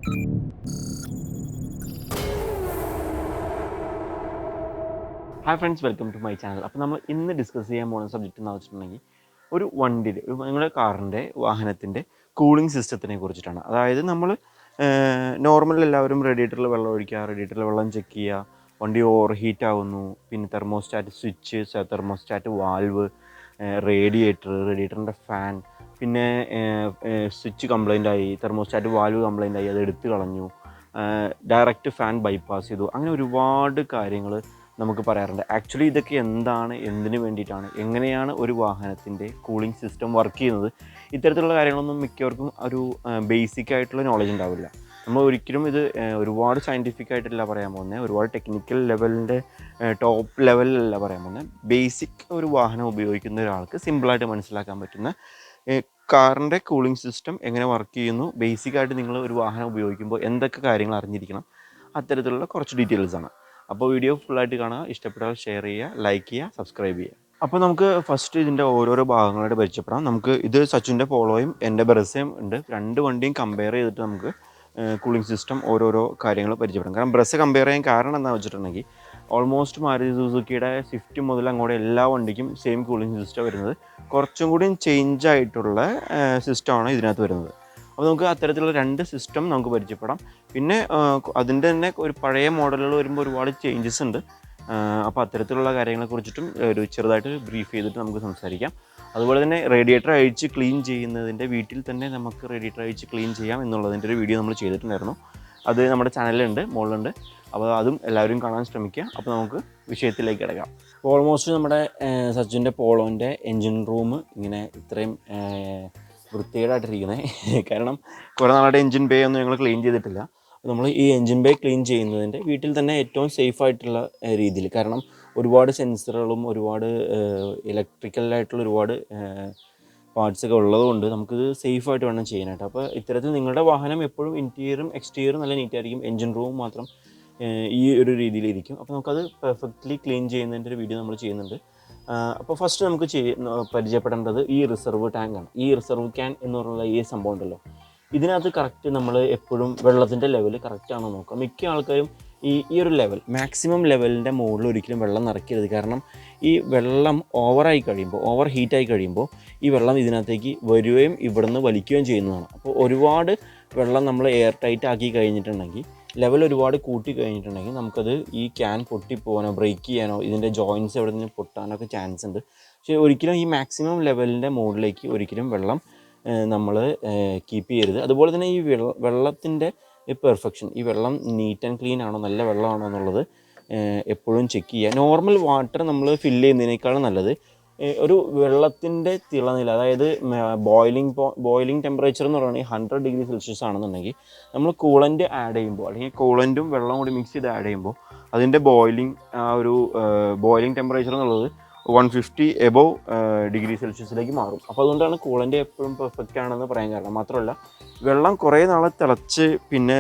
Hi friends, welcome to my channel. അപ്പോൾ നമ്മൾ ഇന്ന് ഡിസ്കസ് ചെയ്യാൻ പോകുന്ന സബ്ജക്റ്റ് എന്ന് വെച്ചിട്ടുണ്ടെങ്കിൽ ഒരു വണ്ടിയിൽ നിങ്ങളുടെ കാറിൻ്റെ വാഹനത്തിൻ്റെ കൂളിംഗ് സിസ്റ്റത്തിനെ കുറിച്ചിട്ടാണ്. അതായത് നമ്മൾ നോർമൽ എല്ലാവരും റേഡിയേറ്ററിൽ വെള്ളം ഒഴിക്കുക, റേഡിയേറ്ററിൽ വെള്ളം ചെക്ക് ചെയ്യുക, വണ്ടി ഓവർ ഹീറ്റ് ആവുന്നു, പിന്നെ തെർമോസ്റ്റാറ്റ് സ്വിച്ച്, തെർമോസ്റ്റാറ്റ് വാൽവ്, റേഡിയേറ്ററിൻ്റെ ഫാൻ, പിന്നെ സ്വിച്ച് കംപ്ലൈൻ്റ് ആയി, തെർമോസ്റ്റാറ്റ് വാൽവ് കംപ്ലൈൻ്റ് ആയി, അത് എടുത്തു കളഞ്ഞു, ഡയറക്റ്റ് ഫാൻ ബൈപ്പാസ് ചെയ്തു, അങ്ങനെ ഒരുപാട് കാര്യങ്ങൾ നമുക്ക് പറയാറുണ്ട്. ആക്ച്വലി ഇതൊക്കെ എന്താണ്, എന്തിനു വേണ്ടിയിട്ടാണ്, എങ്ങനെയാണ് ഒരു വാഹനത്തിൻ്റെ കൂളിംഗ് സിസ്റ്റം വർക്ക് ചെയ്യുന്നത്, ഇത്തരത്തിലുള്ള കാര്യങ്ങളൊന്നും മിക്കവർക്കും ഒരു ബേസിക് ആയിട്ടുള്ള നോളജ് ഉണ്ടാവില്ല. നമ്മൾ ഒരിക്കലും ഇത് ഒരുപാട് സയൻറ്റിഫിക് ആയിട്ടല്ല പറയാൻ പോകുന്നത്, ഒരുപാട് ടെക്നിക്കൽ ലെവലിൻ്റെ ടോപ്പ് ലെവലിലല്ല പറയാൻ പോകുന്നത്. ബേസിക് ഒരു വാഹനം ഉപയോഗിക്കുന്ന ഒരാൾക്ക് സിമ്പിളായിട്ട് മനസ്സിലാക്കാൻ പറ്റുന്ന കാറിൻ്റെ കൂളിംഗ് സിസ്റ്റം എങ്ങനെ വർക്ക് ചെയ്യുന്നു, ബേസിക്കായിട്ട് നിങ്ങൾ ഒരു വാഹനം ഉപയോഗിക്കുമ്പോൾ എന്തൊക്കെ കാര്യങ്ങൾ അറിഞ്ഞിരിക്കണം, അത്തരത്തിലുള്ള കുറച്ച് ഡീറ്റെയിൽസാണ്. അപ്പോൾ വീഡിയോ ഫുള്ളായിട്ട് കാണുക, ഇഷ്ടപ്പെട്ടാൽ ഷെയർ ചെയ്യുക, ലൈക്ക് ചെയ്യുക, സബ്സ്ക്രൈബ് ചെയ്യുക. അപ്പോൾ നമുക്ക് ഫസ്റ്റ് ഇതിൻ്റെ ഓരോരോ ഭാഗങ്ങളായിട്ട് പരിചയപ്പെടാം. നമുക്ക് ഇത് സച്ചിൻ്റെ പോളോയും എൻ്റെ ബ്രസയും ഉണ്ട്. രണ്ട് വണ്ടിയും കമ്പയർ ചെയ്തിട്ട് നമുക്ക് കൂളിംഗ് സിസ്റ്റം ഓരോരോ കാര്യങ്ങൾ പരിചയപ്പെടാം. കാരണം ബ്രസ് കമ്പയർ ചെയ്യാൻ കാരണം എന്താണെന്ന് വെച്ചിട്ടുണ്ടെങ്കിൽ ഓൾമോസ്റ്റ് മാരുതി സുസുക്കിയുടെ സ്വിഫ്റ്റ് മുതൽ അങ്ങോട്ട് എല്ലാ വണ്ടിക്കും സെയിം കൂളിംഗ് സിസ്റ്റം വരുന്നത്. കുറച്ചും കൂടി ചേഞ്ച് ആയിട്ടുള്ള സിസ്റ്റമാണ് ഇതിനകത്ത് വരുന്നത്. അപ്പോൾ നമുക്ക് അത്തരത്തിലുള്ള രണ്ട് സിസ്റ്റം നമുക്ക് പരിചയപ്പെടാം. പിന്നെ അതിൻ്റെ തന്നെ ഒരു പഴയ മോഡലുകൾ വരുമ്പോൾ ഒരുപാട് ചേഞ്ചസ് ഉണ്ട്. അപ്പോൾ അത്തരത്തിലുള്ള കാര്യങ്ങളെ കുറിച്ചിട്ടും ഒരു ചെറുതായിട്ട് ബ്രീഫ് ചെയ്തിട്ട് നമുക്ക് സംസാരിക്കാം. അതുപോലെ തന്നെ റേഡിയേറ്റർ അഴിച്ച് ക്ലീൻ ചെയ്യുന്നതിൻ്റെ വീട്ടിൽ തന്നെ നമുക്ക് റേഡിയേറ്റർ അഴിച്ച് ക്ലീൻ ചെയ്യാം എന്നുള്ളതിൻ്റെ ഒരു വീഡിയോ നമ്മൾ ചെയ്തിട്ടുണ്ടായിരുന്നു. അത് നമ്മുടെ ചാനലിലുണ്ട്, മുകളിലുണ്ട്. അപ്പോൾ അതും എല്ലാവരും കാണാൻ ശ്രമിക്കുക. അപ്പോൾ നമുക്ക് വിഷയത്തിലേക്ക് കിടക്കാം. അപ്പോൾ ഓൾമോസ്റ്റ് നമ്മുടെ സച്ചിൻ്റെ പോളോൻ്റെ എൻജിൻ റൂം ഇങ്ങനെ ഇത്രയും വൃത്തികേടായിട്ടിരിക്കുന്നത്. കാരണം കുറേ നാളുടെ എൻജിൻ ബേ ഒന്നും ഞങ്ങൾ ക്ലീൻ ചെയ്തിട്ടില്ല. നമ്മൾ ഈ എൻജിൻ ബേ ക്ലീൻ ചെയ്യുന്നതിൻ്റെ വീട്ടിൽ തന്നെ ഏറ്റവും സേഫായിട്ടുള്ള രീതിയിൽ, കാരണം ഒരുപാട് സെൻസറുകളും ഒരുപാട് ഇലക്ട്രിക്കലായിട്ടുള്ള ഒരുപാട് പാർട്സൊക്കെ ഉള്ളതുകൊണ്ട് നമുക്കിത് സേഫായിട്ട് വേണം ചെയ്യാനായിട്ട്. അപ്പോൾ ഇത്തരത്തിൽ നിങ്ങളുടെ വാഹനം എപ്പോഴും ഇൻറ്റീരിയറും എക്സ്റ്റീരിയറും നല്ല നീറ്റായിരിക്കും, എൻജിൻ റൂം മാത്രം ഈ ഒരു രീതിയിലിരിക്കും. അപ്പോൾ നമുക്കത് പെർഫെക്റ്റ്ലി ക്ലീൻ ചെയ്യുന്നതിൻ്റെ ഒരു വീഡിയോ നമ്മൾ ചെയ്യുന്നുണ്ട്. അപ്പോൾ ഫസ്റ്റ് നമുക്ക് പരിചയപ്പെടേണ്ടത് ഈ റിസർവ് ടാങ്കാണ്. ഈ റിസർവ് ക്യാൻ എന്ന് പറഞ്ഞുള്ള ഈ സംഭവം ഉണ്ടല്ലോ, ഇതിനകത്ത് കറക്റ്റ് നമ്മൾ എപ്പോഴും വെള്ളത്തിൻ്റെ ലെവൽ കറക്റ്റാണോ നോക്കുക. മിക്ക ആൾക്കാരും ഈ ഒരു ലെവൽ, മാക്സിമം ലെവലിൻ്റെ മുകളിൽ ഒരിക്കലും വെള്ളം നിറയ്ക്കരുത്. കാരണം ഈ വെള്ളം ഓവറായി കഴിയുമ്പോൾ, ഓവർ ഹീറ്റായി കഴിയുമ്പോൾ ഈ വെള്ളം ഇതിനകത്തേക്ക് വരികയും ഇവിടുന്ന് വലിക്കുകയും ചെയ്യുന്നതാണ്. അപ്പോൾ ഒരുപാട് വെള്ളം നമ്മൾ എയർ ടൈറ്റ് ആക്കി കഴിഞ്ഞിട്ടുണ്ടെങ്കിൽ, ലെവൽ ഒരുപാട് കൂട്ടി കഴിഞ്ഞിട്ടുണ്ടെങ്കിൽ നമുക്കത് ഈ ക്യാൻ പൊട്ടിപ്പോകാനോ ബ്രേക്ക് ചെയ്യാനോ ഇതിൻ്റെ ജോയിൻറ്റ്സ് എവിടെ നിന്ന് പൊട്ടാനൊക്കെ ചാൻസ് ഉണ്ട്. പക്ഷേ ഒരിക്കലും ഈ മാക്സിമം ലെവലിൻ്റെ മുകളിലേക്ക് ഒരിക്കലും വെള്ളം നമ്മൾ കീപ്പ് ചെയ്യരുത്. അതുപോലെ തന്നെ ഈ വെള്ളത്തിൻ്റെ പെർഫെക്ഷൻ, ഈ വെള്ളം നീറ്റ് ആൻഡ് ക്ലീൻ ആണോ, നല്ല വെള്ളമാണോ എന്നുള്ളത് എപ്പോഴും ചെക്ക് ചെയ്യുക. നോർമൽ വാട്ടർ നമ്മൾ ഫില്ല് ചെയ്യുന്നതിനേക്കാളും നല്ലത് ഒരു വെള്ളത്തിൻ്റെ തിളനില, അതായത് ബോയിലിംഗ് ടെമ്പറേച്ചർ എന്ന് പറയുന്നത് 100 ഡിഗ്രി സെൽഷ്യസ് ആണെന്നുണ്ടെങ്കിൽ നമ്മൾ കൂളൻ്റ് ആഡ് ചെയ്യുമ്പോൾ, അല്ലെങ്കിൽ കൂളൻറ്റും വെള്ളം കൂടി മിക്സ് ചെയ്ത് ആഡ് ചെയ്യുമ്പോൾ അതിൻ്റെ ബോയിലിംഗ് ടെമ്പറേച്ചർ എന്നുള്ളത് 150 എബോവ് ഡിഗ്രി സെൽഷ്യസിലേക്ക് മാറും. അപ്പോൾ അതുകൊണ്ടാണ് കൂളൻ്റ് എപ്പോഴും പെർഫെക്റ്റ് ആണെന്ന് പറയാൻ കാരണം. മാത്രമല്ല വെള്ളം കുറേ നാളെ തിളച്ച് പിന്നെ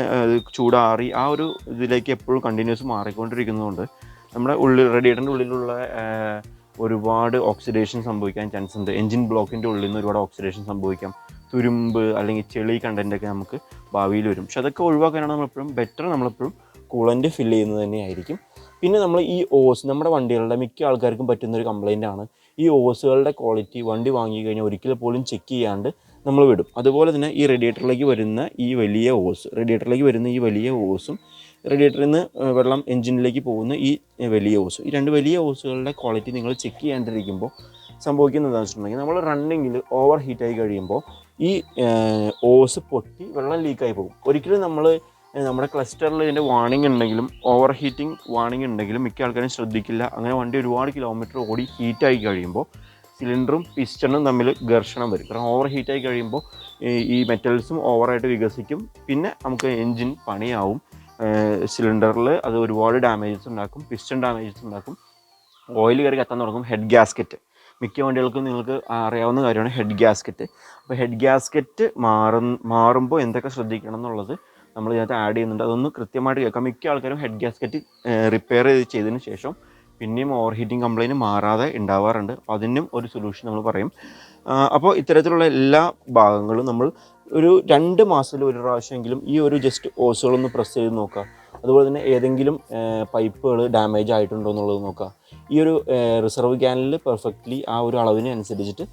ചൂടാറി ആ ഒരു ഇതിലേക്ക് എപ്പോഴും കണ്ടിന്യൂസ് മാറിക്കൊണ്ടിരിക്കുന്നതുകൊണ്ട് നമ്മുടെ റേഡിയേറ്ററിൻ്റെ ഉള്ളിലുള്ള ഒരുപാട് ഓക്സിഡേഷൻ സംഭവിക്കാൻ ചാൻസ് ഉണ്ട്. എൻജിൻ ബ്ലോക്കിൻ്റെ ഉള്ളിൽ നിന്ന് ഒരുപാട് ഓക്സിഡേഷൻ സംഭവിക്കാം. തുരുമ്പ് അല്ലെങ്കിൽ ചെളി കണ്ടൻറ്റൊക്കെ നമുക്ക് ഭാവിയിൽ വരും. പക്ഷെ അതൊക്കെ ഒഴിവാക്കാനാണ് നമ്മളെപ്പോഴും കൂളൻ്റ് ഫില്ല് ചെയ്യുന്നത് തന്നെയായിരിക്കും. പിന്നെ നമ്മൾ ഈ നമ്മുടെ വണ്ടികളുടെ മിക്ക ആൾക്കാർക്കും പറ്റുന്നൊരു കംപ്ലൈൻ്റ് ആണ് ഈ ഓസുകളുടെ ക്വാളിറ്റി. വണ്ടി വാങ്ങി കഴിഞ്ഞാൽ ഒരിക്കൽ പോലും ചെക്ക് ചെയ്യാണ്ട് നമ്മൾ വിടും. അതുപോലെ തന്നെ ഈ റേഡിയേറ്ററിലേക്ക് വരുന്ന ഈ വലിയ ഓസും റേഡിയേറ്ററിൽ നിന്ന് വെള്ളം എൻജിനിലേക്ക് പോകുന്ന ഈ വലിയ ഓസ്, ഈ രണ്ട് വലിയ ഓസുകളുടെ ക്വാളിറ്റി നിങ്ങൾ ചെക്ക് ചെയ്യാണ്ടിരിക്കുമ്പോൾ സംഭവിക്കുന്നത് എന്താണെന്ന് വെച്ചിട്ടുണ്ടെങ്കിൽ, നമ്മൾ റണ്ണിങ്ങിൽ ഓവർ ഹീറ്റായി കഴിയുമ്പോൾ ഈ ഓസ് പൊട്ടി വെള്ളം ലീക്കായി പോകും. ഒരിക്കലും നമ്മുടെ ക്ലസ്റ്ററിൽ ഇതിൻ്റെ വാണിംഗ് ഉണ്ടെങ്കിലും, ഓവർ ഹീറ്റിംഗ് വാണിംഗ് ഉണ്ടെങ്കിലും മിക്ക ആൾക്കാരും ശ്രദ്ധിക്കില്ല. അങ്ങനെ വണ്ടി ഒരുപാട് കിലോമീറ്റർ ഓടി ഹീറ്റായി കഴിയുമ്പോൾ സിലിണ്ടറും പിസ്റ്റണും തമ്മിൽ ഘർഷണം വരും. കാരണം ഓവർ ഹീറ്റായി കഴിയുമ്പോൾ ഈ മെറ്റൽസും ഓവറായിട്ട് വികസിക്കും. പിന്നെ നമുക്ക് എൻജിൻ പണിയാവും. സിലിണ്ടറിൽ അത് ഒരുപാട് ഡാമേജസ് ഉണ്ടാക്കും, പിസ്റ്റൺ ഡാമേജസ് ഉണ്ടാക്കും, ഓയിൽ കയറി കത്താൻ തുടങ്ങും. ഹെഡ് ഗ്യാസ്കറ്റ് മിക്ക വണ്ടികൾക്കും നിങ്ങൾക്ക് അറിയാവുന്ന കാര്യമാണ് ഹെഡ് ഗ്യാസ്കറ്റ്. അപ്പോൾ ഹെഡ് ഗ്യാസ്കറ്റ് മാറുമ്പോൾ എന്തൊക്കെ ശ്രദ്ധിക്കണം എന്നുള്ളത് നമ്മൾ ഇതിനകത്ത് ആഡ് ചെയ്യുന്നുണ്ട്. അതൊന്ന് കൃത്യമായിട്ട് കേൾക്കാം. മിക്ക ആൾക്കാരും ഹെഡ് ഗ്യാസ്കറ്റ് റിപ്പയർ ചെയ്തതിന് ശേഷം പിന്നെയും ഓവർ ഹീറ്റിംഗ് കംപ്ലൈൻറ്റ് മാറാതെ ഉണ്ടാവാറുണ്ട്. അപ്പോൾ അതിനും ഒരു സൊല്യൂഷൻ നമ്മൾ പറയും. അപ്പോൾ ഇത്തരത്തിലുള്ള എല്ലാ ഭാഗങ്ങളും നമ്മൾ ഒരു 2 മാസത്തിൽ ഒരു പ്രാവശ്യമെങ്കിലും ഈ ഒരു ജസ്റ്റ് ഓസുകളൊന്ന് പ്രസ് ചെയ്ത് നോക്കുക. അതുപോലെ തന്നെ ഏതെങ്കിലും പൈപ്പുകൾ ഡാമേജ് ആയിട്ടുണ്ടോ എന്നുള്ളത് നോക്കുക. ഈ ഒരു റിസർവ് ക്യാനിൽ പെർഫെക്റ്റ്ലി ആ ഒരു അളവിന് അനുസരിച്ചിട്ട്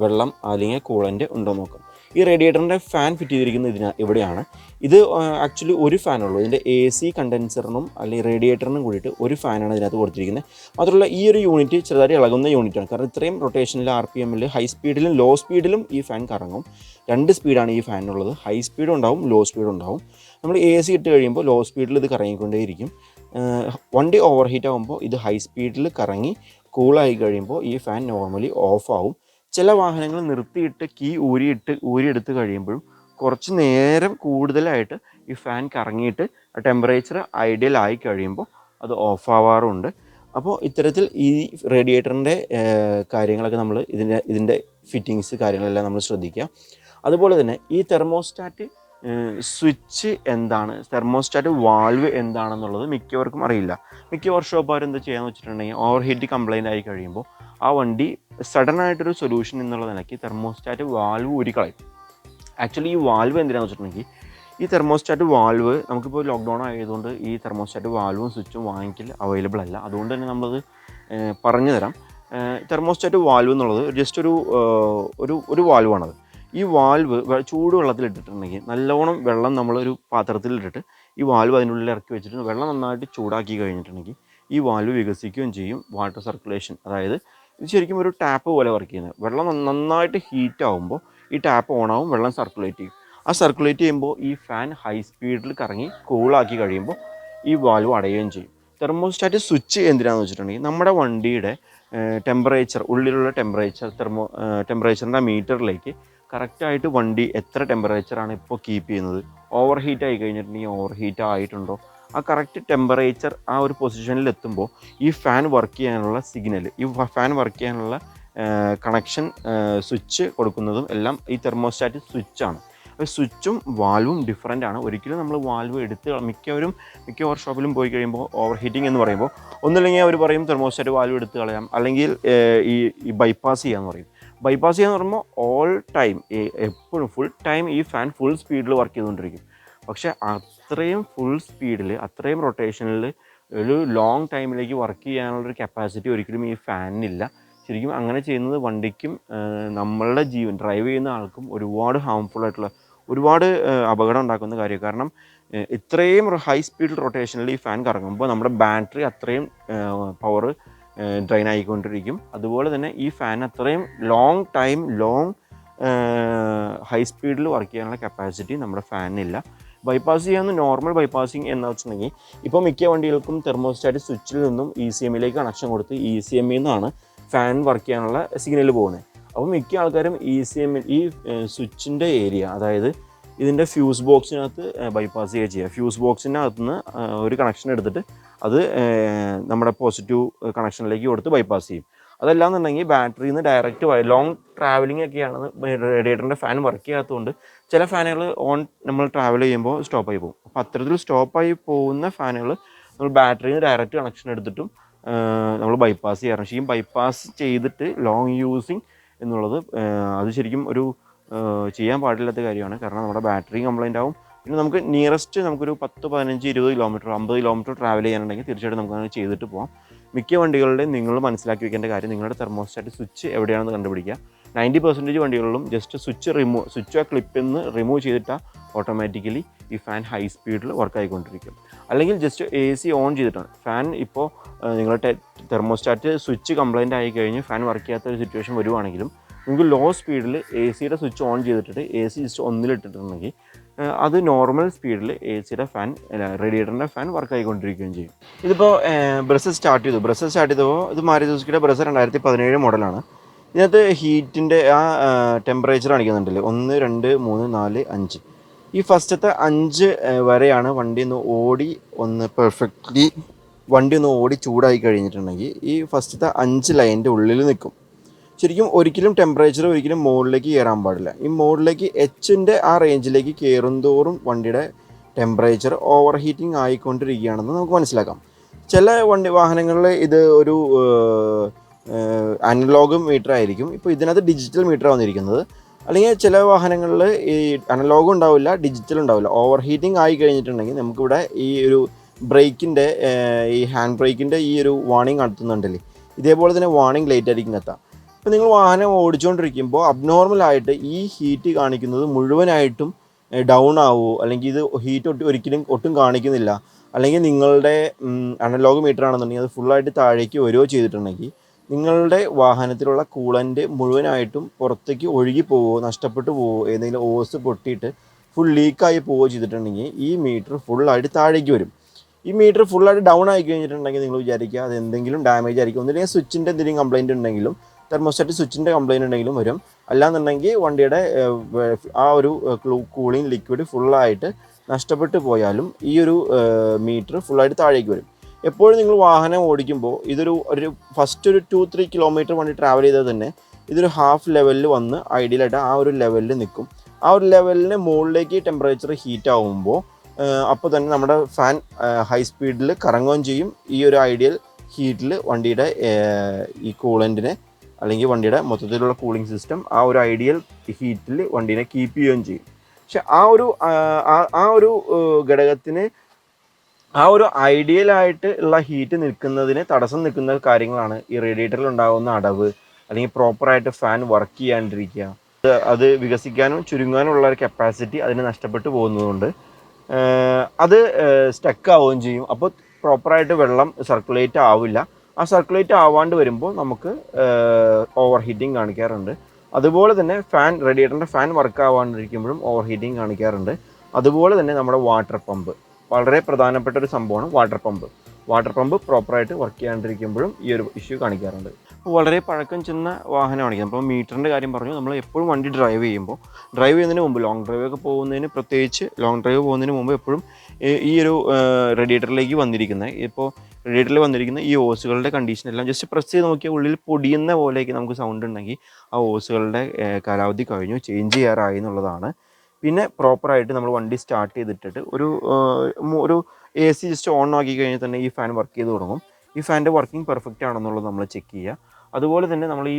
വെള്ളം അല്ലെങ്കിൽ കൂളൻ്റ് ഉണ്ടോ നോക്കാം. ഈ റേഡിയേറ്ററിൻ്റെ ഫാൻ ഫിറ്റ് ചെയ്തിരിക്കുന്നത് ഇവിടെയാണ്. ഇത് ആക്ച്വലി ഒരു ഫാനുള്ളൂ. ഇതിൻ്റെ AC കണ്ടൻസറിനും അല്ലെങ്കിൽ റേഡിയേറ്ററിനും കൂടിയിട്ട് ഒരു ഫാനാണ് ഇതിനകത്ത് കൊടുത്തിരിക്കുന്നത്. മാത്രമല്ല ഈ ഒരു യൂണിറ്റ് ചെറുതായിട്ട് ഇളകുന്ന യൂണിറ്റാണ്. കാരണം ഇത്രയും റൊട്ടേഷനിൽ RPM ഹൈ സ്പീഡിലും ലോ സ്പീഡിലും ഈ ഫാൻ കറങ്ങും. 2 സ്പീഡാണ് ഈ ഫാനിനുള്ളത്. ഹൈ സ്പീഡും ഉണ്ടാവും, ലോ സ്പീഡും ഉണ്ടാവും. നമ്മൾ AC ഇട്ട് കഴിയുമ്പോൾ ലോ സ്പീഡിൽ ഇത് കറങ്ങിക്കൊണ്ടേയിരിക്കും. വണ്ടി ഓവർ ഹീറ്റ് ആകുമ്പോൾ ഇത് ഹൈ സ്പീഡിൽ കറങ്ങി കൂളായി കഴിയുമ്പോൾ ഈ ഫാൻ നോർമലി ഓഫ് ആവും. ചില വാഹനങ്ങൾ നിർത്തിയിട്ട് കീ ഊരിയെടുത്ത് കഴിയുമ്പോഴും കുറച്ച് നേരം കൂടുതലായിട്ട് ഈ ഫാൻ കറങ്ങിയിട്ട് ടെമ്പറേച്ചർ ഐഡിയൽ ആയി കഴിയുമ്പോൾ അത് ഓഫ് ആവാറുണ്ട്. അപ്പോൾ ഇത്തരത്തിൽ ഈ റേഡിയേറ്ററിൻ്റെ കാര്യങ്ങളൊക്കെ നമ്മൾ ഇതിൻ്റെ ഫിറ്റിങ്സ് കാര്യങ്ങളെല്ലാം നമ്മൾ ശ്രദ്ധിക്കുക. അതുപോലെ തന്നെ ഈ തെർമോസ്റ്റാറ്റ് സ്വിച്ച് എന്താണ്, തെർമോസ്റ്റാറ്റ് വാൾവ് എന്താണെന്നുള്ളത് മിക്കവർക്കും അറിയില്ല. മിക്ക വർക്ക്ഷോപ്പുകാർ എന്താ ചെയ്യാന്ന് വെച്ചിട്ടുണ്ടെങ്കിൽ ഓവർ ഹീറ്റ് കംപ്ലൈൻ്റ് ആയി കഴിയുമ്പോൾ ആ വണ്ടി സഡനായിട്ടൊരു സൊല്യൂഷൻ എന്നുള്ള നിലയ്ക്ക് തെർമോസ്റ്റാറ്റ് വാൾവ് ഊരിക്കളയും. ആക്ച്വലി ഈ വാൾവ് എന്തിനാണെന്ന് വെച്ചിട്ടുണ്ടെങ്കിൽ ഈ തെർമോസ്റ്റാറ്റ് വാൾവ് നമുക്കിപ്പോൾ ലോക്ക്ഡൗൺ ആയതുകൊണ്ട് ഈ തെർമോസ്റ്റാറ്റ് വാൾവും സ്വിച്ചും വാങ്ങിക്കൽ അവൈലബിൾ അല്ല. അതുകൊണ്ട് തന്നെ നമ്മളത് പറഞ്ഞു തരാം. തെർമോസ്റ്റാറ്റ് വാൾവ് എന്നുള്ളത് ജസ്റ്റ് ഒരു വാൾവാണത്. ഈ വാൾവ് ചൂടുവെള്ളത്തിലിട്ടിട്ടുണ്ടെങ്കിൽ നല്ലോണം വെള്ളം നമ്മളൊരു പാത്രത്തിലിട്ടിട്ട് ഈ വാൾവ് അതിനുള്ളിൽ ഇറക്കി വെച്ചിട്ട് വെള്ളം നന്നായിട്ട് ചൂടാക്കി കഴിഞ്ഞിട്ടുണ്ടെങ്കിൽ ഈ വാൽവ് വികസിക്കുകയും ചെയ്യും. വാട്ടർ സർക്കുലേഷൻ, അതായത് ഇത് ശരിക്കും ഒരു ടാപ്പ് പോലെ വർക്ക് ചെയ്യുന്നത്. വെള്ളം നന്നായിട്ട് ഹീറ്റ് ആകുമ്പോൾ ഈ ടാപ്പ് ഓണാവും, വെള്ളം സർക്കുലേറ്റ് ചെയ്യും. ആ സർക്കുലേറ്റ് ചെയ്യുമ്പോൾ ഈ ഫാൻ ഹൈ സ്പീഡിൽ കറങ്ങി കൂളാക്കി കഴിയുമ്പോൾ ഈ വാൽവ് അടയുകയും ചെയ്യും. തെർമോസ്റ്റാറ്റ് സ്വിച്ച് എന്തിനാണെന്ന് വെച്ചിട്ടുണ്ടെങ്കിൽ നമ്മുടെ വണ്ടിയുടെ ടെമ്പറേച്ചർ, ഉള്ളിലുള്ള ടെമ്പറേച്ചറിൻ്റെ മീറ്ററിലേക്ക് കറക്റ്റായിട്ട് വണ്ടി എത്ര ടെമ്പറേച്ചറാണ് ഇപ്പോൾ കീപ്പ് ചെയ്യുന്നത്, ഓവർ ഹീറ്റ് ആയി കഴിഞ്ഞിട്ടുണ്ടെങ്കിൽ ഓവർ ഹീറ്റ് ആയിട്ടുണ്ടോ, ആ കറക്റ്റ് ടെമ്പറേച്ചർ ആ ഒരു പൊസിഷനിൽ എത്തുമ്പോൾ ഈ ഫാൻ വർക്ക് ചെയ്യാനുള്ള സിഗ്നൽ, ഈ ഫാൻ വർക്ക് ചെയ്യാനുള്ള കണക്ഷൻ സ്വിച്ച് കൊടുക്കുന്നതും എല്ലാം ഈ തെർമോസ്റ്റാറ്റ് സ്വിച്ചാണ്. അപ്പോൾ സ്വിച്ചും വാൽവും ഡിഫറൻ്റ് ആണ്. ഒരിക്കലും നമ്മൾ വാൽവ് മിക്ക വർക്ക്ഷോപ്പിലും പോയി കഴിയുമ്പോൾ ഓവർ ഹീറ്റിംഗ് എന്ന് പറയുമ്പോൾ ഒന്നുമില്ലെങ്കിൽ അവർ പറയും തെർമോസ്റ്റാറ്റ് വാൽവ് എടുത്ത് കളയാം, അല്ലെങ്കിൽ ഈ ബൈപ്പാസ് ചെയ്യാമെന്ന് പറയും. ബൈപ്പാസ് ചെയ്യാന്ന് പറയുമ്പോൾ ഓൾ ടൈം എപ്പോഴും ഫുൾ ടൈം ഈ ഫാൻ ഫുൾ സ്പീഡിൽ വർക്ക് ചെയ്തുകൊണ്ടിരിക്കും. പക്ഷേ അത്രയും ഫുൾ സ്പീഡിൽ അത്രയും റൊട്ടേഷനിൽ ഒരു ലോങ് ടൈമിലേക്ക് വർക്ക് ചെയ്യാനുള്ളൊരു കപ്പാസിറ്റി ഒരിക്കലും ഈ ഫാനിനില്ല. ശരിക്കും അങ്ങനെ ചെയ്യുന്നത് വണ്ടിക്കും നമ്മളുടെ ജീവൻ ഡ്രൈവ് ചെയ്യുന്ന ആൾക്കും ഒരുപാട് ഹാംഫുൾ ആയിട്ടുള്ള, ഒരുപാട് അപകടം ഉണ്ടാക്കുന്ന കാര്യമാണ്. കാരണം ഇത്രയും ഹൈ സ്പീഡ് റൊട്ടേഷനിൽ ഈ ഫാൻ കറങ്ങുമ്പോൾ നമ്മുടെ ബാറ്ററി അത്രയും പവർ ഡ്രെയിൻ ആയിക്കൊണ്ടിരിക്കും. അതുപോലെ തന്നെ ഈ ഫാൻ അത്രയും ലോങ് ഹൈ സ്പീഡിൽ വർക്ക് ചെയ്യാനുള്ള കപ്പാസിറ്റി നമ്മുടെ ഫാനിനില്ല. ബൈപ്പാസ് ചെയ്യാവുന്ന നോർമൽ ബൈപ്പാസിങ് എന്ന് വെച്ചിട്ടുണ്ടെങ്കിൽ ഇപ്പോൾ മിക്ക വണ്ടികൾക്കും തെർമോസ്റ്റാറ്റ് സ്വിച്ചിൽ നിന്നും ECMലേക്ക് കണക്ഷൻ കൊടുത്ത് ECMൽ നിന്നാണ് ഫാൻ വർക്ക് ചെയ്യാനുള്ള സിഗ്നൽ പോകുന്നത്. അപ്പോൾ മിക്ക ആൾക്കാരും ECMൽ ഈ സ്വിച്ചിൻ്റെ ഏരിയ, അതായത് ഇതിൻ്റെ ഫ്യൂസ് ബോക്സിനകത്ത് ബൈപ്പാസ് ചെയ്യുക. ഫ്യൂസ് ബോക്സിനകത്ത് നിന്ന് ഒരു കണക്ഷൻ എടുത്തിട്ട് അത് നമ്മുടെ പോസിറ്റീവ് കണക്ഷനിലേക്ക് കൊടുത്ത് ബൈപ്പാസ് ചെയ്യും. അതല്ലാന്നുണ്ടെങ്കിൽ ബാറ്ററിയിൽ നിന്ന് ഡയറക്റ്റ് ലോങ് ട്രാവലിംഗ് ഒക്കെയാണ് റേഡിയേറ്ററിൻ്റെ ഫാൻ വർക്ക് ചെയ്യാത്തതുകൊണ്ട് ചില ഫാനുകൾ നമ്മൾ ട്രാവൽ ചെയ്യുമ്പോൾ സ്റ്റോപ്പായി പോകും. അപ്പോൾ അത്തരത്തിൽ സ്റ്റോപ്പായി പോകുന്ന ഫാനുകൾ നമ്മൾ ബാറ്ററിയിൽ നിന്ന് ഡയറക്റ്റ് കണക്ഷൻ എടുത്തിട്ടും നമ്മൾ ബൈപ്പാസ് ചെയ്യാറുണ്ട്. പക്ഷേ ഈ ബൈപ്പാസ് ചെയ്തിട്ട് ലോങ് യൂസിങ് എന്നുള്ളത് അത് ശരിക്കും ഒരു ചെയ്യാൻ പാടില്ലാത്ത കാര്യമാണ്. കാരണം നമ്മുടെ ബാറ്ററി കംപ്ലൈൻ്റ് ആവും. പിന്നെ നമുക്ക് നിയറസ്റ്റ് നമുക്കൊരു 10, 15, 20 കിലോമീറ്റർ 50 കിലോമീറ്റർ ട്രാവൽ ചെയ്യാനുണ്ടെങ്കിൽ തീർച്ചയായിട്ടും നമുക്കങ്ങനെ ചെയ്തിട്ട് പോകാം. മിക്ക വണ്ടികളുടെയും നിങ്ങൾ മനസ്സിലാക്കി വെക്കേണ്ട കാര്യം നിങ്ങളുടെ തെർമോസ്റ്റാറ്റ് സ്വിച്ച് എവിടെയാണെന്ന് കണ്ടുപിടിക്കുക. 90% വണ്ടികളിലും ജസ്റ്റ് സ്വിച്ച് ആ ക്ലിപ്പിൽ നിന്ന് റിമൂവ് ചെയ്തിട്ടാൽ ഓട്ടോമാറ്റിക്കലി ഈ ഫാൻ ഹൈ സ്പീഡിൽ വർക്ക് ആയിക്കൊണ്ടിരിക്കും. അല്ലെങ്കിൽ ജസ്റ്റ് AC ഓൺ ചെയ്തിട്ടാണ് ഫാൻ. ഇപ്പോൾ നിങ്ങളുടെ തെർമോസ്റ്റാറ്റ് സ്വിച്ച് കംപ്ലൈൻ്റ് ആയി കഴിഞ്ഞ് ഫാൻ വർക്ക് ചെയ്യാത്ത ഒരു സിറ്റുവേഷൻ വരുവാണെങ്കിലും നിങ്ങൾക്ക് ലോ സ്പീഡിൽ AC സ്വിച്ച് ഓൺ ചെയ്തിട്ട് AC ജസ്റ്റ് ഒന്നിലിട്ടിട്ടുണ്ടെങ്കിൽ അത് നോർമൽ സ്പീഡിൽ ACയുടെ ഫാൻ റേഡിയേറ്ററിൻ്റെ ഫാൻ വർക്ക് ആയിക്കൊണ്ടിരിക്കുകയും ചെയ്യും. ഇതിപ്പോൾ ബ്രസ് സ്റ്റാർട്ട് ചെയ്തപ്പോൾ ഇത് മാരുതി സുസുക്കിയുടെ ബ്രസ് 2017 മോഡലാണ്. ഇതിനകത്ത് ഹീറ്റിൻ്റെ ആ ടെമ്പറേച്ചർ കാണിക്കുന്നുണ്ടല്ലോ, 1, 2, 3, 4, 5. ഈ ഫസ്റ്റത്തെ 5 വരെയാണ് വണ്ടി ഒന്ന് ഓടി ചൂടായി കഴിഞ്ഞിട്ടുണ്ടെങ്കിൽ ഈ ഫസ്റ്റത്തെ 5 ലൈനിൻ്റെ ഉള്ളിൽ നിൽക്കും. ശരിക്കും ഒരിക്കലും ടെമ്പറേച്ചർ മുകളിലേക്ക് കയറാൻ പാടില്ല. ഈ മുകളിലേക്ക് Hൻ്റെ ആ റേഞ്ചിലേക്ക് കയറുന്തോറും വണ്ടിയുടെ ടെമ്പറേച്ചർ ഓവർ ഹീറ്റിംഗ് ആയിക്കൊണ്ടിരിക്കുകയാണെന്ന് നമുക്ക് മനസ്സിലാക്കാം. ചില വാഹനങ്ങളിൽ ഇത് ഒരു അനലോഗ് മീറ്റർ ആയിരിക്കും. ഇപ്പോൾ ഇതിനകത്ത് ഡിജിറ്റൽ മീറ്റർ വന്നിരിക്കുന്നത്. അല്ലെങ്കിൽ ചില വാഹനങ്ങളിൽ ഈ അനലോഗും ഉണ്ടാവില്ല, ഡിജിറ്റൽ ഉണ്ടാവില്ല. ഓവർ ഹീറ്റിംഗ് ആയി കഴിഞ്ഞിട്ടുണ്ടെങ്കിൽ നമുക്കിവിടെ ഈ ഒരു ബ്രേക്കിൻ്റെ ഈ ഹാൻഡ് ബ്രേക്കിൻ്റെ ഈ ഒരു വാർണിംഗ് നടത്തുന്നുണ്ടല്ലേ, ഇതേപോലെ തന്നെ വാർണിംഗ് ലൈറ്റ് ആയിരിക്കും എത്താം. ഇപ്പോൾ നിങ്ങൾ വാഹനം ഓടിച്ചുകൊണ്ടിരിക്കുമ്പോൾ അബ്നോർമലായിട്ട് ഈ ഹീറ്റ് കാണിക്കുന്നത് മുഴുവനായിട്ടും ഡൗൺ ആവുമോ, അല്ലെങ്കിൽ ഇത് ഹീറ്റ് ഒരിക്കലും ഒട്ടും കാണിക്കുന്നില്ല, അല്ലെങ്കിൽ നിങ്ങളുടെ അനലോഗ് മീറ്റർ ആണെന്നുണ്ടെങ്കിൽ അത് ഫുള്ളായിട്ട് താഴേക്ക് വരുമോ ചെയ്തിട്ടുണ്ടെങ്കിൽ നിങ്ങളുടെ വാഹനത്തിലുള്ള കൂളൻ്റ് മുഴുവനായിട്ടും പുറത്തേക്ക് ഒഴുകി പോവുമോ, നഷ്ടപ്പെട്ടു പോവുമോ, ഏതെങ്കിലും ഓസ് പൊട്ടിയിട്ട് ഫുൾ ലീക്കായി പോവുകയോ ചെയ്തിട്ടുണ്ടെങ്കിൽ ഈ മീറ്റർ ഫുള്ളായിട്ട് താഴേക്ക് വരും. ഈ മീറ്റർ ഫുള്ളായിട്ട് ഡൗൺ ആയി കഴിഞ്ഞിട്ടുണ്ടെങ്കിൽ നിങ്ങൾ വിചാരിക്കുക അത് എന്തെങ്കിലും ഡാമേജ് ആയിരിക്കും. ഒന്നില്ലെങ്കിൽ സ്വിച്ചിൻ്റെ എന്തെങ്കിലും കംപ്ലയിൻറ്റ് ഉണ്ടെങ്കിലും, തെർമോസ്റ്റാറ്റ് സ്വിച്ചിൻ്റെ കംപ്ലയിൻറ്റ് ഉണ്ടെങ്കിലും വരും. അല്ലാന്നുണ്ടെങ്കിൽ വണ്ടിയുടെ ആ ഒരു കൂളിംഗ് ലിക്വിഡ് ഫുള്ളായിട്ട് നഷ്ടപ്പെട്ടു പോയാലും ഈ ഒരു മീറ്റർ ഫുള്ളായിട്ട് താഴേക്ക് വരും. എപ്പോഴും നിങ്ങൾ വാഹനം ഓടിക്കുമ്പോൾ ഇതൊരു ഫസ്റ്റ് ഒരു 2-3 കിലോമീറ്റർ വണ്ടി ട്രാവൽ ചെയ്താൽ തന്നെ ഇതൊരു ഹാഫ് ലെവലിൽ വന്ന് ഐഡിയലായിട്ട് ആ ഒരു ലെവലിൽ നിൽക്കും. ആ ഒരു ലെവലിന് മുകളിലേക്ക് ടെമ്പറേച്ചർ ഹീറ്റ് ആകുമ്പോൾ അപ്പോൾ തന്നെ നമ്മുടെ ഫാൻ ഹൈ സ്പീഡിൽ കറങ്ങുകയും ചെയ്യും. ഈ ഒരു ഐഡിയൽ ഹീറ്റിൽ വണ്ടിയുടെ ഈ കൂളൻറ്റിനെ അല്ലെങ്കിൽ വണ്ടിയുടെ മൊത്തത്തിലുള്ള കൂളിംഗ് സിസ്റ്റം ആ ഒരു ഐഡിയൽ ഹീറ്റിൽ വണ്ടീനെ കീപ്പ് ചെയ്യുകയും ചെയ്യും. പക്ഷെ ആ ഒരു ഘടകത്തിന് ആ ഒരു ഐഡിയലായിട്ട് ഉള്ള ഹീറ്റ് നിൽക്കുന്നതിന് തടസ്സം നിൽക്കുന്ന കാര്യങ്ങളാണ് ഈ റേഡിയേറ്ററിൽ ഉണ്ടാകുന്ന അടവ്, അല്ലെങ്കിൽ പ്രോപ്പറായിട്ട് ഫാൻ വർക്ക് ചെയ്യാണ്ടിരിക്കുക. അത് വികസിക്കാനും ചുരുങ്ങാനും ഉള്ള ഒരു കപ്പാസിറ്റി അതിന് നഷ്ടപ്പെട്ടു പോകുന്നതുകൊണ്ട് അത് സ്റ്റക്ക് ആവുകയും ചെയ്യും. അപ്പോൾ പ്രോപ്പറായിട്ട് വെള്ളം സർക്കുലേറ്റ് ആവില്ല. ആ സർക്കുലേറ്റ് ആവാണ്ട് വരുമ്പോൾ നമുക്ക് ഓവർ ഹീറ്റിംഗ് കാണിക്കാറുണ്ട്. അതുപോലെ തന്നെ റേഡിയേറ്ററിൻ്റെ ഫാൻ വർക്ക് ആവാണ്ടിരിക്കുമ്പോഴും ഓവർ ഹീറ്റിംഗ് കാണിക്കാറുണ്ട്. അതുപോലെ തന്നെ നമ്മുടെ വാട്ടർ പമ്പ് വളരെ പ്രധാനപ്പെട്ട ഒരു സംഭവമാണ്. വാട്ടർ പമ്പ് പ്രോപ്പറായിട്ട് വർക്ക് ചെയ്യാണ്ടിരിക്കുമ്പോഴും ഈ ഒരു ഇഷ്യൂ കാണിക്കാറുണ്ട്. അപ്പോൾ വളരെ പഴക്കം ചെന്ന വാഹനമാണെങ്കിൽ, അപ്പോൾ മീറ്ററിൻ്റെ കാര്യം പറഞ്ഞു, നമ്മൾ എപ്പോഴും വണ്ടി ഡ്രൈവ് ചെയ്യുന്നതിന് മുമ്പ് ലോങ് ഡ്രൈവൊക്കെ പോകുന്നതിന്, പ്രത്യേകിച്ച് ലോങ് ഡ്രൈവ് പോകുന്നതിന് മുമ്പ് എപ്പോഴും ഈ ഒരു റേഡിയേറ്ററിലേക്ക് റേഡിയേറ്ററിൽ വന്നിരിക്കുന്ന ഈ ഓസുകളുടെ കണ്ടീഷനെല്ലാം ജസ്റ്റ് പ്രസ് ചെയ്ത് നോക്കിയാൽ ഉള്ളിൽ പൊടിയുന്ന പോലെയൊക്കെ നമുക്ക് സൗണ്ട് ഉണ്ടെങ്കിൽ ആ ഓസുകളുടെ കാലാവധി കഴിഞ്ഞു, ചേഞ്ച് ചെയ്യാറായി എന്നുള്ളതാണ്. പിന്നെ പ്രോപ്പറായിട്ട് നമ്മൾ വണ്ടി സ്റ്റാർട്ട് ചെയ്തിട്ടിട്ട് ഒരു AC ജസ്റ്റ് ഓൺ ആക്കി കഴിഞ്ഞാൽ തന്നെ ഈ ഫാൻ വർക്ക് ചെയ്ത് തുടങ്ങും. ഈ ഫാൻ്റെ വർക്കിംഗ് പെർഫെക്റ്റ് ആണെന്നുള്ളത് നമ്മൾ ചെക്ക് ചെയ്യുക. അതുപോലെ തന്നെ നമ്മൾ ഈ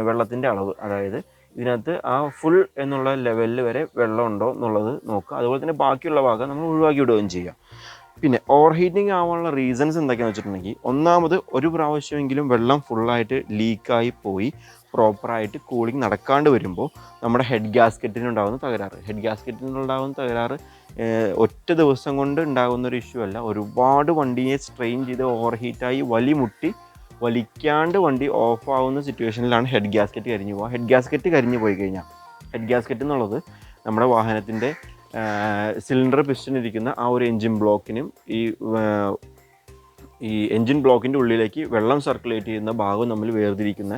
വെള്ളത്തിൻ്റെ അളവ്, അതായത് ഇതിനകത്ത് ആ ഫുൾ എന്നുള്ള ലെവലിൽ വരെ വെള്ളം ഉണ്ടോ എന്നുള്ളത് നോക്കുക. അതുപോലെ തന്നെ ബാക്കിയുള്ള ഭാഗം നമ്മൾ ഒഴിവാക്കി വിടുകയും ചെയ്യുക. പിന്നെ ഓവർ ഹീറ്റിംഗ് ആവാനുള്ള റീസൺസ് എന്തൊക്കെയാണെന്ന് വെച്ചിട്ടുണ്ടെങ്കിൽ, ഒന്നാമത് ഒരു പ്രാവശ്യമെങ്കിലും വെള്ളം ഫുള്ളായിട്ട് ലീക്കായി പോയി പ്രോപ്പറായിട്ട് കൂളിംഗ് നടക്കാണ്ട് വരുമ്പോൾ നമ്മുടെ ഹെഡ് ഗ്യാസ്കറ്റിനുണ്ടാകുന്ന തകരാറ് ഒറ്റ ദിവസം കൊണ്ട് ഉണ്ടാകുന്നൊരു ഇഷ്യൂ അല്ല. ഒരുപാട് വണ്ടിയെ സ്ട്രെയിൻ ചെയ്ത് ഓവർ ഹീറ്റായി വലിക്കാണ്ട് വണ്ടി ഓഫ് ആവുന്ന സിറ്റുവേഷനിലാണ് ഹെഡ് ഗ്യാസ്കറ്റ് കരിഞ്ഞു പോകുക. ഹെഡ് ഗ്യാസ്കറ്റ് കരിഞ്ഞു പോയി കഴിഞ്ഞാൽ, ഹെഡ് ഗ്യാസ്കറ്റ് എന്നുള്ളത് നമ്മുടെ വാഹനത്തിൻ്റെ സിലിണ്ടർ പിസ്റ്റൺ ഇരിക്കുന്ന ആ ഒരു എൻജിൻ ബ്ലോക്കിനും ഈ എൻജിൻ ബ്ലോക്കിൻ്റെ ഉള്ളിലേക്ക് വെള്ളം സർക്കുലേറ്റ് ചെയ്യുന്ന ഭാഗം തമ്മിൽ വേർതിരിക്കുന്ന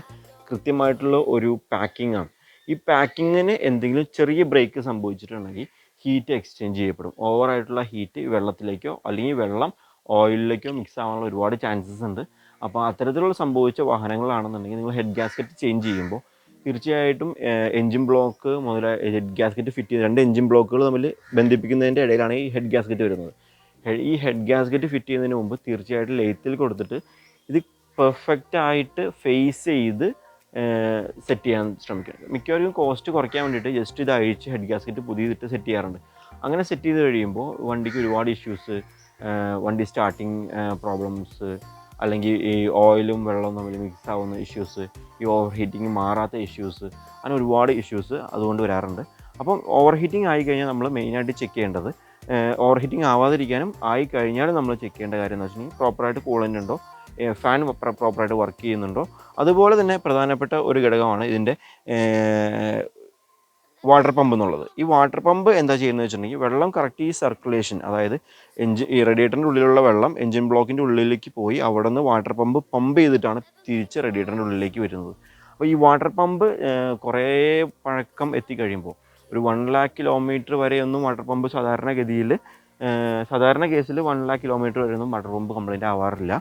കൃത്യമായിട്ടുള്ള ഒരു പാക്കിംഗ് ആണ്. ഈ പാക്കിങ്ങിന് എന്തെങ്കിലും ചെറിയ ബ്രേക്ക് സംഭവിച്ചിട്ടുണ്ടെങ്കിൽ ഹീറ്റ് എക്സ്ചേഞ്ച് ചെയ്യപ്പെടും. ഓവറായിട്ടുള്ള ഹീറ്റ് വെള്ളത്തിലേക്കോ അല്ലെങ്കിൽ വെള്ളം ഓയിലിലേക്കോ മിക്സ് ആവാനുള്ള ഒരുപാട് ചാൻസസ് ഉണ്ട്. അപ്പോൾ അത്തരത്തിലുള്ള സംഭവിച്ച വാഹനങ്ങളാണെന്നുണ്ടെങ്കിൽ നിങ്ങൾ ഹെഡ് ഗ്യാസ്കറ്റ് ചേഞ്ച് ചെയ്യുമ്പോൾ തീർച്ചയായിട്ടും engine block head gasket fit ചെയ്ത് 2 എൻജിൻ ബ്ലോക്കുകൾ തമ്മിൽ ബന്ധിപ്പിക്കുന്നതിൻ്റെ ഇടയിലാണ് ഈ ഹെഡ് ഗ്യാസ്കറ്റ് വരുന്നത്. ഈ ഹെഡ് ഗ്യാസ്കറ്റ് ഫിറ്റ് ചെയ്യുന്നതിന് മുമ്പ് തീർച്ചയായിട്ടും ലെയ്ത്തിൽ കൊടുത്തിട്ട് ഇത് പെർഫെക്റ്റായിട്ട് ഫേസ് ചെയ്ത് സെറ്റ് ചെയ്യാൻ ശ്രമിക്കുക. മിക്കവാറും കോസ്റ്റ് കുറയ്ക്കാൻ വേണ്ടിയിട്ട് ജസ്റ്റ് ഇത് അഴിച്ച് ഹെഡ് ഗ്യാസ്കറ്റ് പുതിയതിട്ട് സെറ്റ് ചെയ്യാറുണ്ട്. അങ്ങനെ സെറ്റ് ചെയ്ത് കഴിയുമ്പോൾ വണ്ടിക്ക് ഒരുപാട് ഇഷ്യൂസ്, വണ്ടി സ്റ്റാർട്ടിങ് പ്രോബ്ലംസ്, അല്ലെങ്കിൽ ഈ ഓയിലും വെള്ളവും തമ്മിൽ മിക്സ് ആവുന്ന ഇഷ്യൂസ്, ഈ ഓവർ ഹീറ്റിംഗ് മാറാത്ത ഇഷ്യൂസ്, അങ്ങനെ ഒരുപാട് ഇഷ്യൂസ് അതുകൊണ്ട് വരാറുണ്ട്. അപ്പം ഓവർ ഹീറ്റിംഗ് ആയിക്കഴിഞ്ഞാൽ നമ്മൾ മെയിനായിട്ട് ചെക്ക് ചെയ്യേണ്ടത്, ഓവർ ഹീറ്റിംഗ് ആവാതിരിക്കാനും ആയിക്കഴിഞ്ഞാലും നമ്മൾ ചെക്ക് ചെയ്യേണ്ട കാര്യം എന്ന് വെച്ചിട്ടുണ്ടെങ്കിൽ പ്രോപ്പറായിട്ട് കൂളൻ്റ് ഉണ്ടോ, ഫാൻ പ്രോപ്പറായിട്ട് വർക്ക് ചെയ്യുന്നുണ്ടോ. അതുപോലെ തന്നെ പ്രധാനപ്പെട്ട ഒരു ഘടകമാണ് ഇതിൻ്റെ വാട്ടർ പമ്പ് എന്നുള്ളത്. ഈ വാട്ടർ പമ്പ് എന്താ ചെയ്യുന്നത് വെച്ചിട്ടുണ്ടെങ്കിൽ, വെള്ളം കറക്റ്റ് ഈ സർക്കുലേഷൻ, അതായത് ഈ റേഡിയേറ്ററിൻ്റെ ഉള്ളിലുള്ള വെള്ളം എൻജിൻ ബ്ലോക്കിൻ്റെ ഉള്ളിലേക്ക് പോയി അവിടെ നിന്ന് വാട്ടർ പമ്പ് ചെയ്തിട്ടാണ് തിരിച്ച് റേഡിയേറ്ററിൻ്റെ ഉള്ളിലേക്ക് വരുന്നത്. അപ്പോൾ ഈ വാട്ടർ പമ്പ് കുറേ പഴക്കം എത്തിക്കഴിയുമ്പോൾ, ഒരു 1 lakh കിലോമീറ്റർ വരെയൊന്നും വാട്ടർ പമ്പ് സാധാരണ കേസിൽ 1 lakh കിലോമീറ്റർ വരെയൊന്നും വാട്ടർ പമ്പ് കംപ്ലയിൻ്റ് ആവാറില്ല.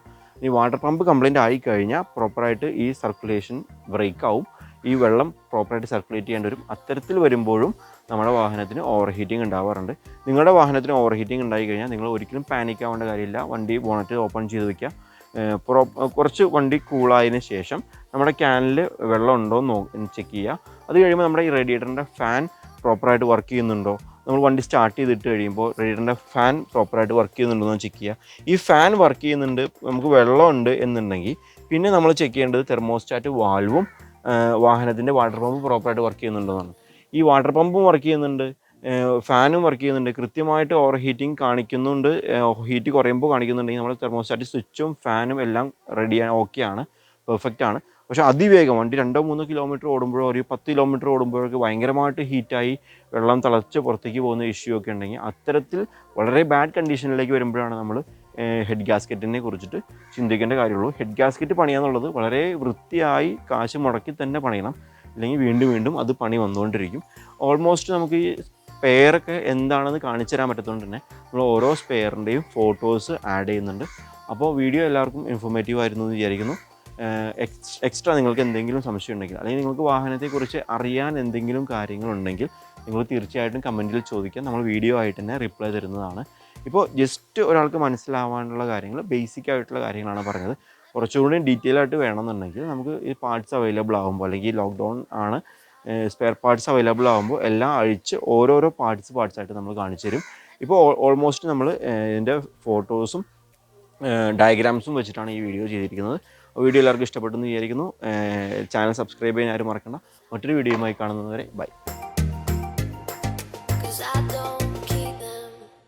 ഈ വാട്ടർ പമ്പ് കംപ്ലയിൻ്റ് ആയിക്കഴിഞ്ഞാൽ പ്രോപ്പറായിട്ട് ഈ സർക്കുലേഷൻ ബ്രേക്ക് ആവും, ഈ വെള്ളം പ്രോപ്പറായിട്ട് സർക്കുലേറ്റ് ചെയ്യേണ്ടി വരും. അത്തരത്തിൽ വരുമ്പോഴും നമ്മുടെ വാഹനത്തിന് ഓവർ ഹീറ്റിംഗ് ഉണ്ടാവാറുണ്ട്. നിങ്ങളുടെ വാഹനത്തിന് ഓവർ ഹീറ്റിംഗ് ഉണ്ടായി കഴിഞ്ഞാൽ നിങ്ങൾ ഒരിക്കലും പാനിക് ആവേണ്ട കാര്യമില്ല. വണ്ടി ബോണറ്റ് ഓപ്പൺ ചെയ്ത് വയ്ക്കുക, കുറച്ച് വണ്ടി കൂളായതിന് ശേഷം നമ്മുടെ ക്യാനിൽ വെള്ളം ഉണ്ടോ എന്ന് ചെക്ക് ചെയ്യുക. അത് കഴിയുമ്പോൾ നമ്മുടെ ഈ റേഡിയേറ്ററിൻ്റെ ഫാൻ പ്രോപ്പറായിട്ട് വർക്ക് ചെയ്യുന്നുണ്ടോ, നമ്മൾ വണ്ടി സ്റ്റാർട്ട് ചെയ്തിട്ട് കഴിയുമ്പോൾ റേഡിയേറ്ററിൻ്റെ ഫാൻ പ്രോപ്പറായിട്ട് വർക്ക് ചെയ്യുന്നുണ്ടോ എന്ന് ചെക്ക് ചെയ്യുക. ഈ ഫാൻ വർക്ക് ചെയ്യുന്നുണ്ട്, നമുക്ക് വെള്ളമുണ്ട് എന്നുണ്ടെങ്കിൽ പിന്നെ നമ്മൾ ചെക്ക് ചെയ്യേണ്ടത് തെർമോസ്റ്റാറ്റ് വാൽവും വാഹനത്തിൻ്റെ വാട്ടർ പമ്പ് പ്രോപ്പറായിട്ട് വർക്ക് ചെയ്യുന്നുണ്ടെന്നാണ്. ഈ വാട്ടർ പമ്പും വർക്ക് ചെയ്യുന്നുണ്ട്, ഫാനും വർക്ക് ചെയ്യുന്നുണ്ട്, കൃത്യമായിട്ട് ഓവർ ഹീറ്റിംഗ് കാണിക്കുന്നുണ്ട്, ഹീറ്റ് കുറയുമ്പോൾ കാണിക്കുന്നുണ്ടെങ്കിൽ നമ്മൾ തെർമോസ്റ്റാറ്റ് സ്വിച്ചും ഫാനും എല്ലാം റെഡിയാണ്, ഓക്കെയാണ്, പെർഫെക്റ്റാണ്. പക്ഷേ അതിവേഗം വണ്ടി 2-3 കിലോമീറ്റർ ഓടുമ്പോഴോ ഒരു 10 കിലോമീറ്റർ ഓടുമ്പോഴൊക്കെ ഭയങ്കരമായിട്ട് ഹീറ്റായി വെള്ളം തിളച്ച് പുറത്തേക്ക് പോകുന്ന ഇഷ്യൂ ഒക്കെ ഉണ്ടെങ്കിൽ അത്തരത്തിൽ വളരെ ബാഡ് കണ്ടീഷനിലേക്ക് വരുമ്പോഴാണ് നമ്മൾ ഹെഡ് ഗ്യാസ്കറ്റിനെ കുറിച്ചിട്ട് ചിന്തിക്കേണ്ട കാര്യമുള്ളൂ. ഹെഡ് ഗ്യാസ്കറ്റ് പണിയാന്നുള്ളത് വളരെ വൃത്തിയായി കാശ് മുടക്കി തന്നെ പണിയണം, അല്ലെങ്കിൽ വീണ്ടും വീണ്ടും അത് പണി വന്നുകൊണ്ടിരിക്കും. ഓൾമോസ്റ്റ് നമുക്ക് ഈ സ്പെയറൊക്കെ എന്താണെന്ന് കാണിച്ചു തരാൻ പറ്റത്തുകൊണ്ട് തന്നെ നമ്മൾ ഓരോ സ്പെയറിൻ്റെയും ഫോട്ടോസ് ആഡ് ചെയ്യുന്നുണ്ട്. അപ്പോൾ വീഡിയോ എല്ലാവർക്കും ഇൻഫോർമേറ്റീവ് ആയിരുന്നു എന്ന് വിചാരിക്കുന്നു. എക്സ്ട്രാ നിങ്ങൾക്ക് എന്തെങ്കിലും സംശയം ഉണ്ടെങ്കിൽ അല്ലെങ്കിൽ നിങ്ങൾക്ക് വാഹനത്തെക്കുറിച്ച് അറിയാൻ എന്തെങ്കിലും കാര്യങ്ങളുണ്ടെങ്കിൽ നിങ്ങൾ തീർച്ചയായിട്ടും കമൻറ്റിൽ ചോദിക്കാം, നമ്മൾ വീഡിയോ ആയിട്ട് തന്നെ റിപ്ലൈ തരുന്നതാണ്. ഇപ്പോൾ ജസ്റ്റ് ഒരാൾക്ക് മനസ്സിലാവാനുള്ള കാര്യങ്ങൾ, ബേസിക് ആയിട്ടുള്ള കാര്യങ്ങളാണ് പറഞ്ഞത്. കുറച്ചുകൂടി ഡീറ്റെയിൽ ആയിട്ട് വേണമെന്നുണ്ടെങ്കിൽ നമുക്ക് ഈ പാർട്സ് അവൈലബിൾ ആകുമ്പോൾ, അല്ലെങ്കിൽ ലോക്ക്ഡൗൺ ആണ്, സ്പെയർ പാർട്സ് അവൈലബിൾ ആകുമ്പോൾ എല്ലാം അഴിച്ച് ഓരോരോ പാർട്സായിട്ട് നമ്മൾ കാണിച്ചു തരും. ഇപ്പോൾ ഓൾമോസ്റ്റ് നമ്മൾ ഇതിൻ്റെ ഫോട്ടോസും ഡയഗ്രാംസും വെച്ചിട്ടാണ് ഈ വീഡിയോ ചെയ്തിരിക്കുന്നത്. വീഡിയോ എല്ലാവർക്കും ഇഷ്ടപ്പെട്ടെന്ന് വിചാരിക്കുന്നു. ചാനൽ സബ്സ്ക്രൈബ് ചെയ്യാൻ ആരും മറക്കണ്ട. മറ്റൊരു വീഡിയോയുമായി കാണുന്നതുവരെ ബൈ.